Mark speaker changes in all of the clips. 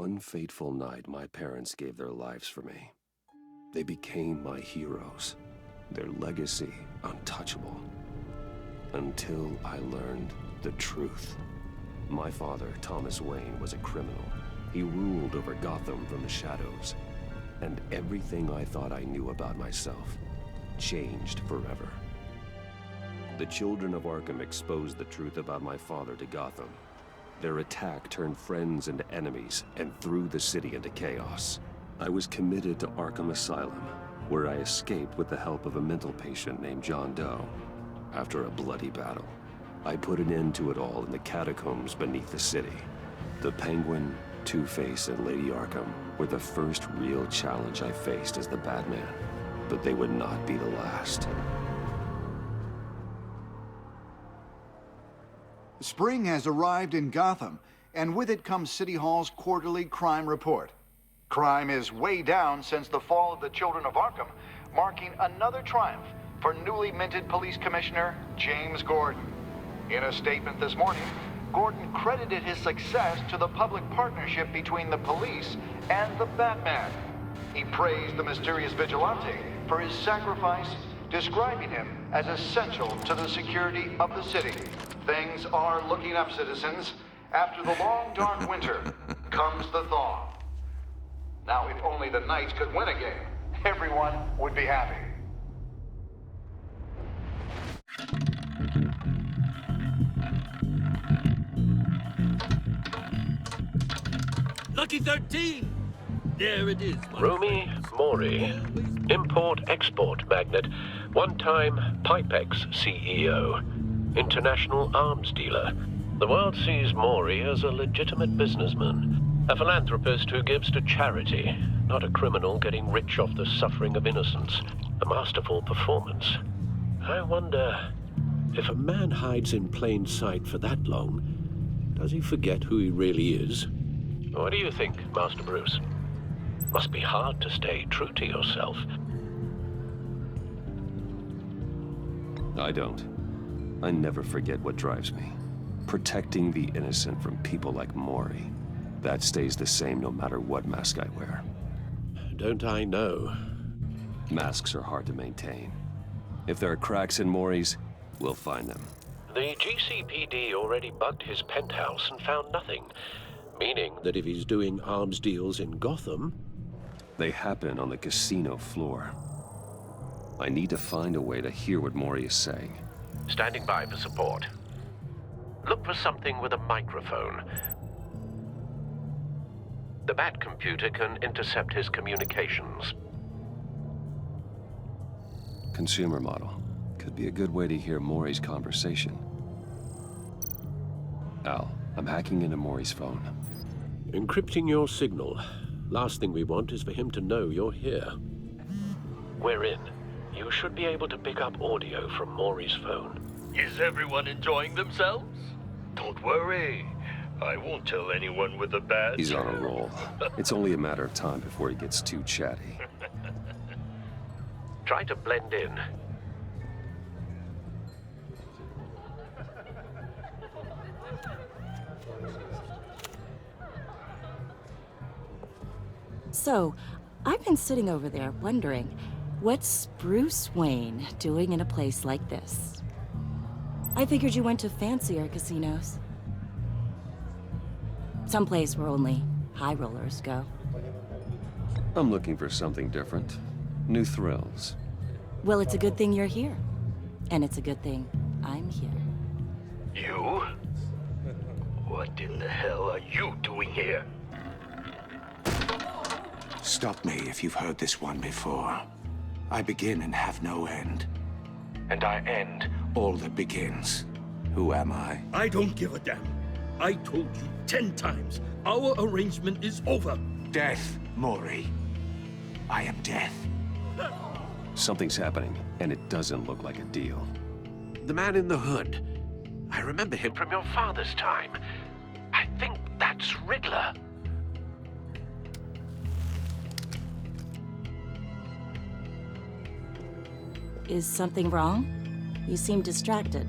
Speaker 1: one fateful night, my parents gave their lives for me. They became my heroes, their legacy untouchable. Until I learned the truth. My father, Thomas Wayne, was a criminal. He ruled over Gotham from the shadows. And everything I thought I knew about myself changed forever. The children of Arkham exposed the truth about my father to Gotham. Their attack turned friends into enemies and threw the city into chaos. I was committed to Arkham Asylum, where I escaped with the help of a mental patient named John Doe. After a bloody battle, I put an end to it all in the catacombs beneath the city. The Penguin, Two-Face, and Lady Arkham were the first real challenge I faced as the Batman, but they would not be the last.
Speaker 2: Spring has arrived in Gotham, and with it comes City Hall's quarterly crime report. Crime is way down since the fall of the Children of Arkham, marking another triumph for newly minted Police Commissioner James Gordon. In a statement this morning, Gordon credited his success to the public partnership between the police and the Batman. He praised the mysterious vigilante for his sacrifice, describing him as essential to the security of the city. Things are looking up, citizens. After the long, dark winter comes the thaw. Now, if only the Knights could win a game, everyone would be happy.
Speaker 3: Lucky 13! There it is.
Speaker 4: Rumi Mori, import-export magnate, one-time Pipex CEO, international arms dealer. The world sees Mori as a legitimate businessman, a philanthropist who gives to charity, not a criminal getting rich off the suffering of innocence. A masterful performance. I wonder, if a man hides in plain sight for that long, does he forget who he really is? What do you think, Master Bruce? Must be hard to stay true to yourself.
Speaker 1: I don't. I never forget what drives me. Protecting the innocent from people like Mori. That stays the same no matter what mask I wear.
Speaker 4: Don't I know?
Speaker 1: Masks are hard to maintain. If there are cracks in Mori's, we'll find them.
Speaker 4: The GCPD already bugged his penthouse and found nothing. Meaning that if he's doing arms deals in Gotham...
Speaker 1: They happen on the casino floor. I need to find a way to hear what Mori is saying.
Speaker 4: Standing by for support. Look for something with a microphone. The Bat computer can intercept his communications.
Speaker 1: Consumer model. Could be a good way to hear Mori's conversation. Al, I'm hacking into Mori's phone.
Speaker 4: Encrypting your signal. Last thing we want is for him to know you're here. We're in. You should be able to pick up audio from Mori's phone.
Speaker 3: Is everyone enjoying themselves? Don't worry. I won't tell anyone with a badge.
Speaker 1: He's on a roll. It's only a matter of time before he gets too chatty.
Speaker 4: Try to blend in.
Speaker 5: So, I've been sitting over there wondering, what's Bruce Wayne doing in a place like this? I figured you went to fancier casinos. Someplace where only high rollers go.
Speaker 1: I'm looking for something different. New thrills.
Speaker 5: Well, it's a good thing you're here. And it's a good thing I'm here.
Speaker 3: You? What in the hell are you doing here?
Speaker 6: Stop me if you've heard this one before. I begin and have no end. And I end all that begins. Who am I?
Speaker 3: I don't give a damn. I told you 10 times. Our arrangement is over.
Speaker 6: Death, Mori. I am death.
Speaker 1: Something's happening, and it doesn't look like a deal.
Speaker 4: The man in the hood. I remember him from your father's time. I think that's Riddler.
Speaker 5: Is something wrong? You seem distracted.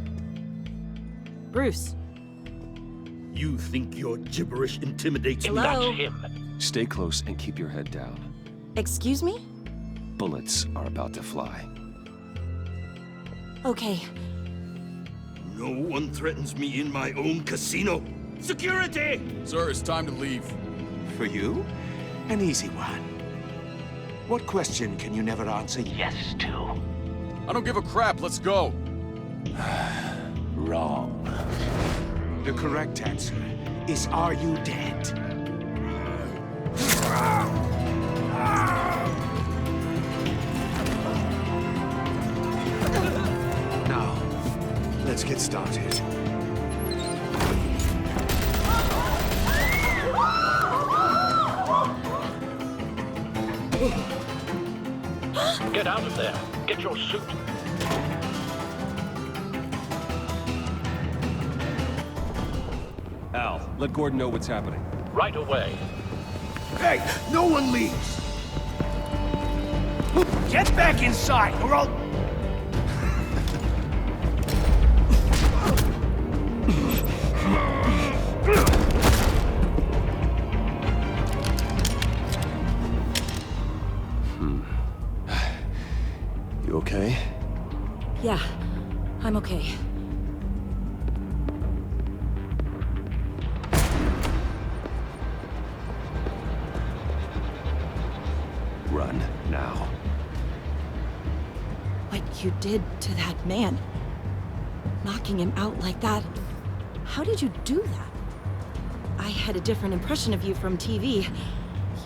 Speaker 5: Bruce.
Speaker 3: You think your gibberish intimidates me?
Speaker 5: Hello?
Speaker 4: That's him.
Speaker 1: Stay close and keep your head down.
Speaker 5: Excuse me?
Speaker 1: Bullets are about to fly.
Speaker 5: Okay.
Speaker 3: No one threatens me in my own casino. Security!
Speaker 7: Sir, it's time to leave.
Speaker 6: For you? An easy one. What question can you never answer yes to?
Speaker 7: I don't give a crap, let's go.
Speaker 6: Wrong. The correct answer is, are you dead? Now, let's get started.
Speaker 4: Get out of there. Get your suit.
Speaker 1: Al, let Gordon know what's happening.
Speaker 4: Right away.
Speaker 3: Hey, no one leaves! Get back inside, or I'll...
Speaker 1: You okay?
Speaker 5: Yeah, I'm okay.
Speaker 1: Run, now.
Speaker 5: What you did to that man, knocking him out like that, how did you do that? I had a different impression of you from TV.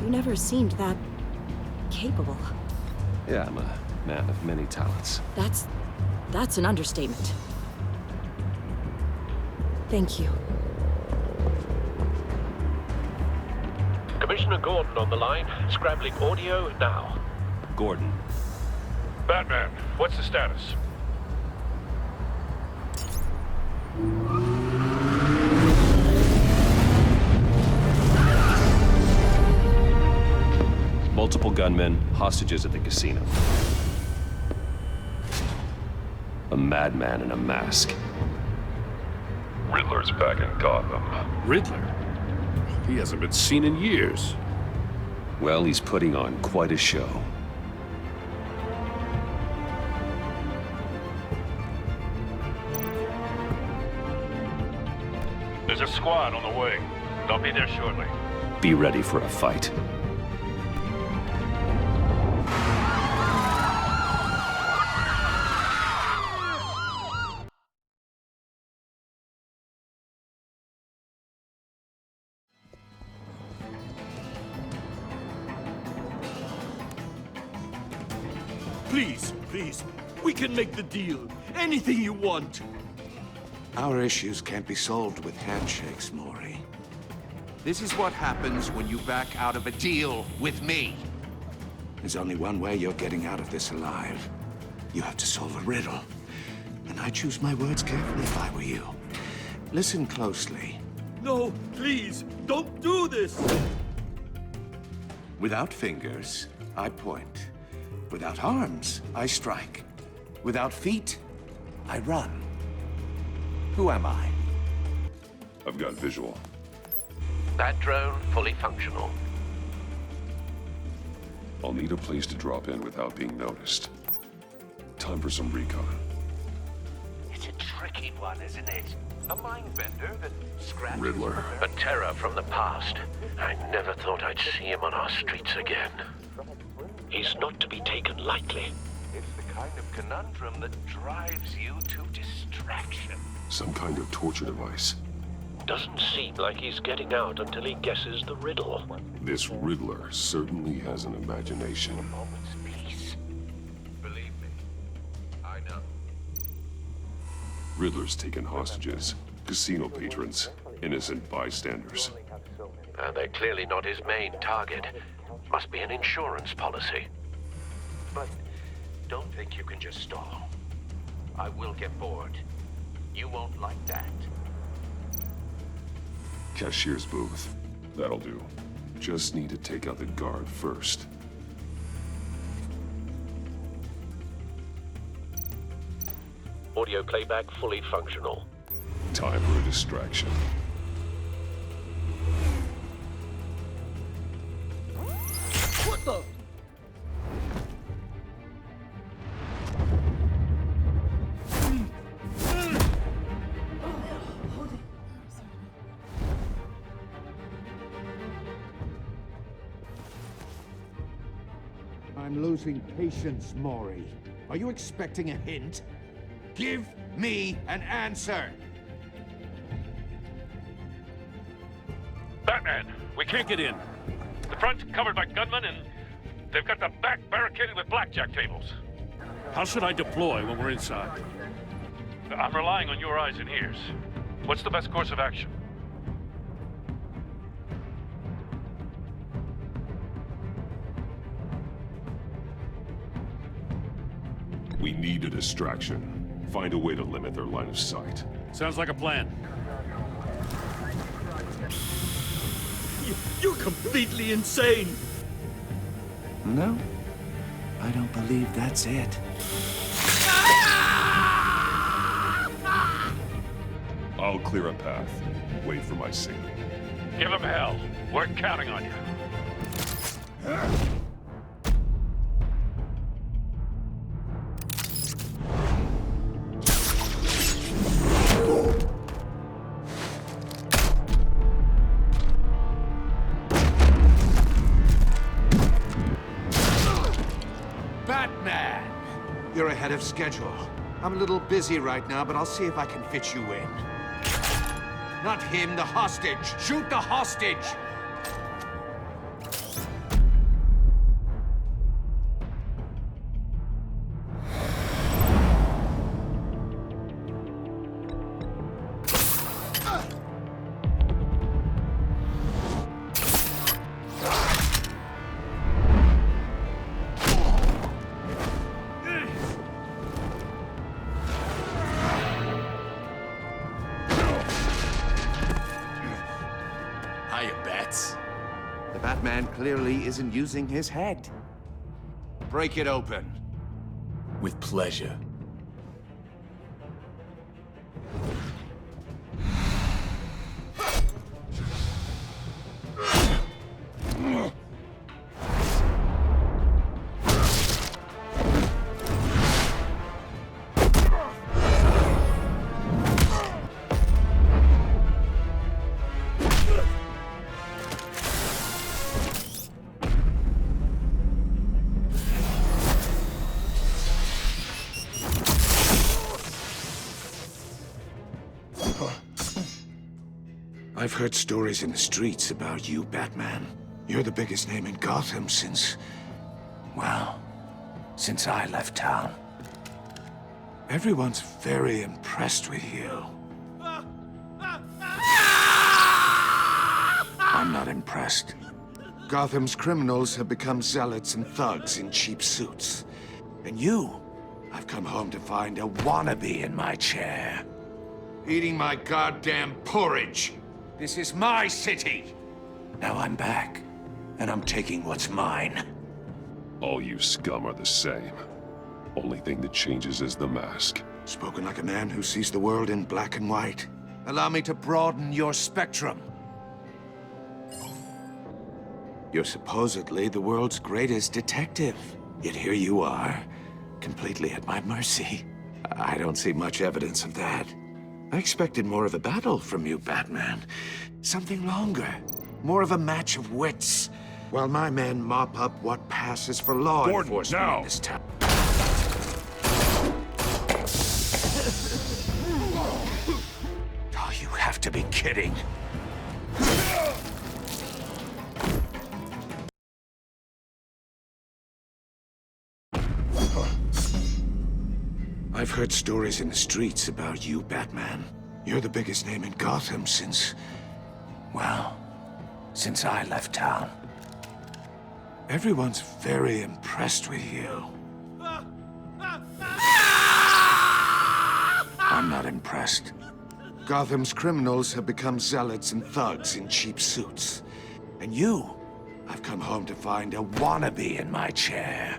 Speaker 5: You never seemed that capable.
Speaker 1: Yeah, I'm a man of many talents.
Speaker 5: That's an understatement. Thank you.
Speaker 4: Commissioner Gordon on the line. Scrabbling audio now.
Speaker 1: Gordon.
Speaker 3: Batman, what's the status?
Speaker 1: Multiple gunmen, hostages at the casino. A madman in a mask.
Speaker 8: Riddler's back in Gotham.
Speaker 3: Riddler? He hasn't been seen in years.
Speaker 1: Well, he's putting on quite a show.
Speaker 3: There's a squad on the way. They'll be there shortly.
Speaker 1: Be ready for a fight.
Speaker 3: Please, we can make the deal. Anything you want.
Speaker 6: Our issues can't be solved with handshakes, Maury.
Speaker 9: This is what happens when you back out of a deal with me.
Speaker 6: There's only one way you're getting out of this alive. You have to solve a riddle. And I choose my words carefully if I were you. Listen closely.
Speaker 3: No, please, don't do this!
Speaker 6: Without fingers, I point. Without arms, I strike. Without feet, I run. Who am I?
Speaker 8: I've got visual.
Speaker 4: That drone fully functional.
Speaker 8: I'll need a place to drop in without being noticed. Time for some recon.
Speaker 9: It's a tricky one, isn't it? A mind bender that scratches...
Speaker 8: Riddler.
Speaker 4: A terror from the past. I never thought I'd see him on our streets again. He's not to be taken lightly.
Speaker 9: It's the kind of conundrum that drives you to distraction.
Speaker 8: Some kind of torture device.
Speaker 4: Doesn't seem like he's getting out until he guesses the riddle.
Speaker 8: This Riddler certainly has an imagination.
Speaker 9: Moment's peace. Believe me, I know.
Speaker 8: Riddler's taken hostages, casino patrons, innocent bystanders.
Speaker 4: They're clearly not his main target. Must be an insurance policy.
Speaker 9: But don't think you can just stall. I will get bored. You won't like that.
Speaker 8: Cashier's booth. That'll do. Just need to take out the guard first.
Speaker 4: Audio playback fully functional.
Speaker 8: Time for a distraction.
Speaker 6: losing patience, Maury. Are you expecting a hint? Give me an answer!
Speaker 10: Batman, we can't get in. The front's covered by gunmen, and they've got the back barricaded with blackjack tables. How should I deploy when we're inside? I'm relying on your eyes and ears. What's the best course of action?
Speaker 8: We need a distraction. Find a way to limit their line of sight.
Speaker 10: Sounds like a plan. You're completely insane!
Speaker 6: No, I don't believe that's it.
Speaker 8: I'll clear a path. Wait for my signal.
Speaker 10: Give him hell. We're counting on you.
Speaker 6: Batman! You're ahead of schedule. I'm a little busy right now, but I'll see if I can fit you in. Not him, the hostage! Shoot the hostage! The Batman clearly isn't using his head. Break it open.
Speaker 7: With pleasure.
Speaker 6: I've heard stories in the streets about you, Batman. You're the biggest name in Gotham since... well, since I left town. Everyone's very impressed with you. I'm not impressed. Gotham's criminals have become zealots and thugs in cheap suits. And you, I've come home to find a wannabe in my chair. Eating my goddamn porridge. This is my city! Now I'm back, and I'm taking what's mine.
Speaker 8: All you scum are the same. Only thing that changes is the mask.
Speaker 6: Spoken like a man who sees the world in black and white. Allow me to broaden your spectrum. You're supposedly the world's greatest detective. Yet here you are, completely at my mercy. I don't see much evidence of that. I expected more of a battle from you, Batman. Something longer. More of a match of wits. While my men mop up what passes for law enforcement in this town. Oh, you have to be kidding. I've heard stories in the streets about you, Batman. You're the biggest name in Gotham since... well, since I left town. Everyone's very impressed with you. I'm not impressed. Gotham's criminals have become zealots and thugs in cheap suits. And you, I've come home to find a wannabe in my chair.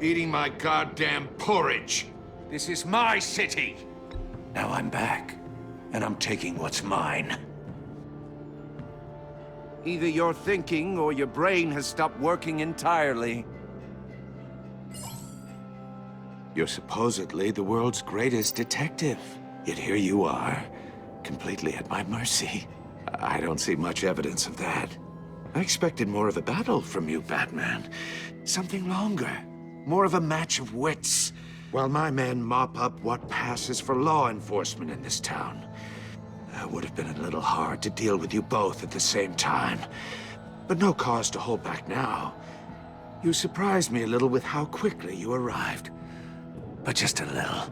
Speaker 6: Eating my goddamn porridge. This is my city! Now I'm back, and I'm taking what's mine. Either you're thinking, or your brain has stopped working entirely. You're supposedly the world's greatest detective. Yet here you are, completely at my mercy. I don't see much evidence of that. I expected more of a battle from you, Batman. Something longer. More of a match of wits. While my men mop up what passes for law enforcement in this town. It would have been a little hard to deal with you both at the same time. But no cause to hold back now. You surprised me a little with how quickly you arrived. But just a little.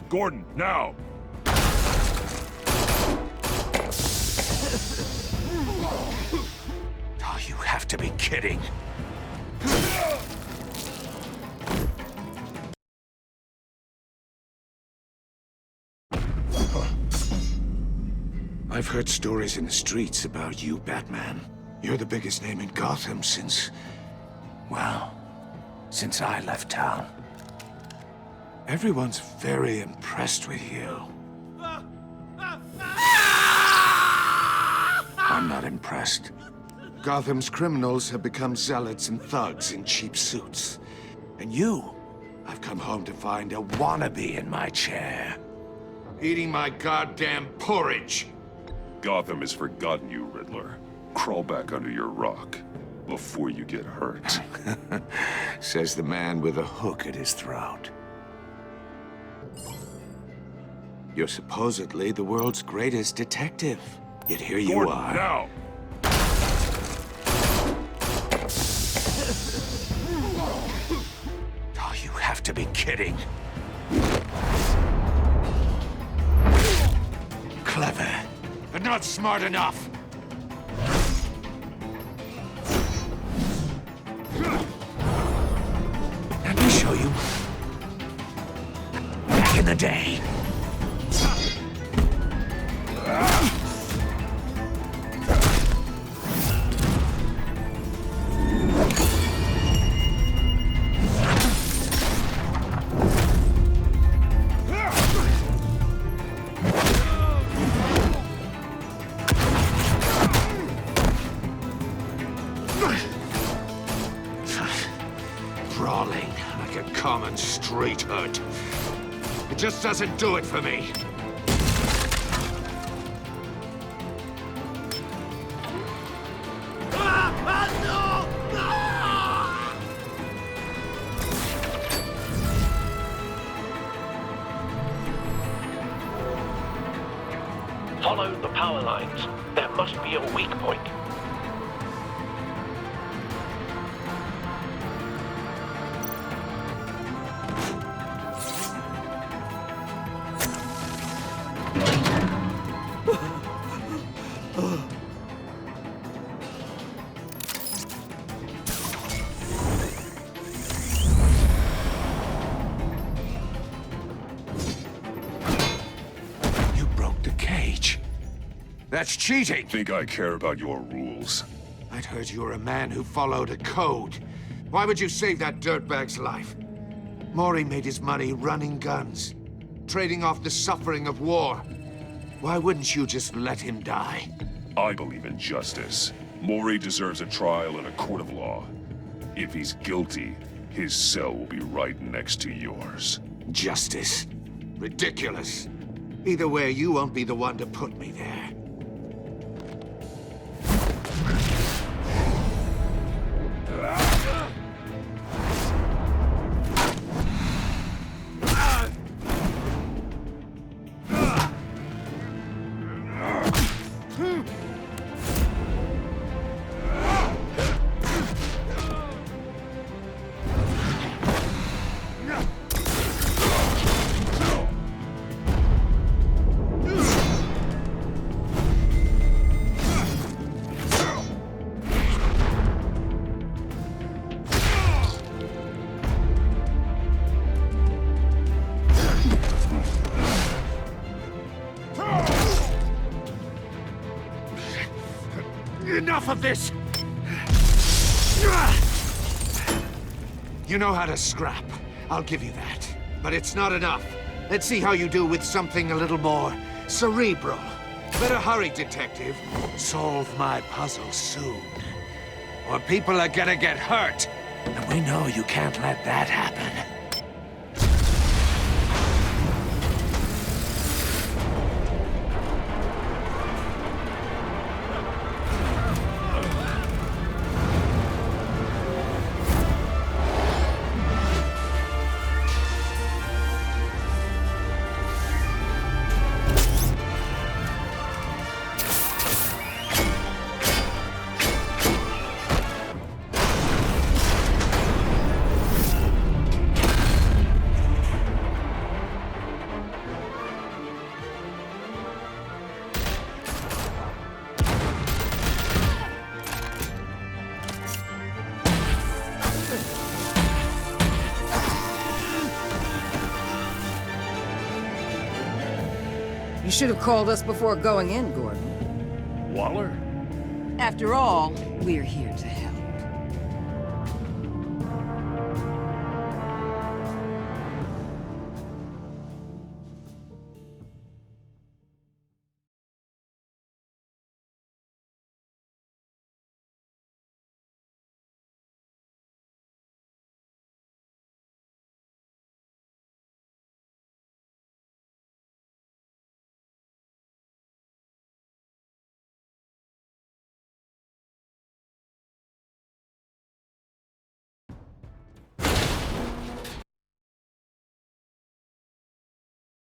Speaker 8: Gordon, now!
Speaker 6: Oh, you have to be kidding. I've heard stories in the streets about you, Batman. You're the biggest name in Gotham since... well, since I left town. Everyone's very impressed with you. I'm not impressed. Gotham's criminals have become zealots and thugs in cheap suits. And you, I've come home to find a wannabe in my chair. Eating my goddamn porridge.
Speaker 8: Gotham has forgotten you, Riddler. Crawl back under your rock before you get hurt.
Speaker 6: Says the man with a hook at his throat. You're supposedly the world's greatest detective. Yet here you
Speaker 8: Gordon,
Speaker 6: are.
Speaker 8: now!
Speaker 6: Oh, you have to be kidding. Clever, but not smart enough. Let me show you. Back in the day. Brawling like a common street hood. It just doesn't do it for me.
Speaker 4: Follow the power lines. There must be a weak point.
Speaker 6: You broke the cage. That's cheating.
Speaker 8: Think I care about your rules?
Speaker 6: I'd heard you were a man who followed a code. Why would you save that dirtbag's life? Maury made his money running guns, trading off the suffering of war. Why wouldn't you just let him die?
Speaker 8: I believe in justice. Maury deserves a trial in a court of law. If he's guilty, his cell will be right next to yours.
Speaker 6: Justice? Ridiculous. Either way, you won't be the one to put me there. Enough of this! You know how to scrap. I'll give you that. But it's not enough. Let's see how you do with something a little more cerebral. Better hurry, detective. Solve my puzzle soon. Or people are gonna get hurt. And we know you can't let that happen.
Speaker 11: You should have called us before going in, Gordon.
Speaker 10: Waller?
Speaker 11: After all, we're here to help.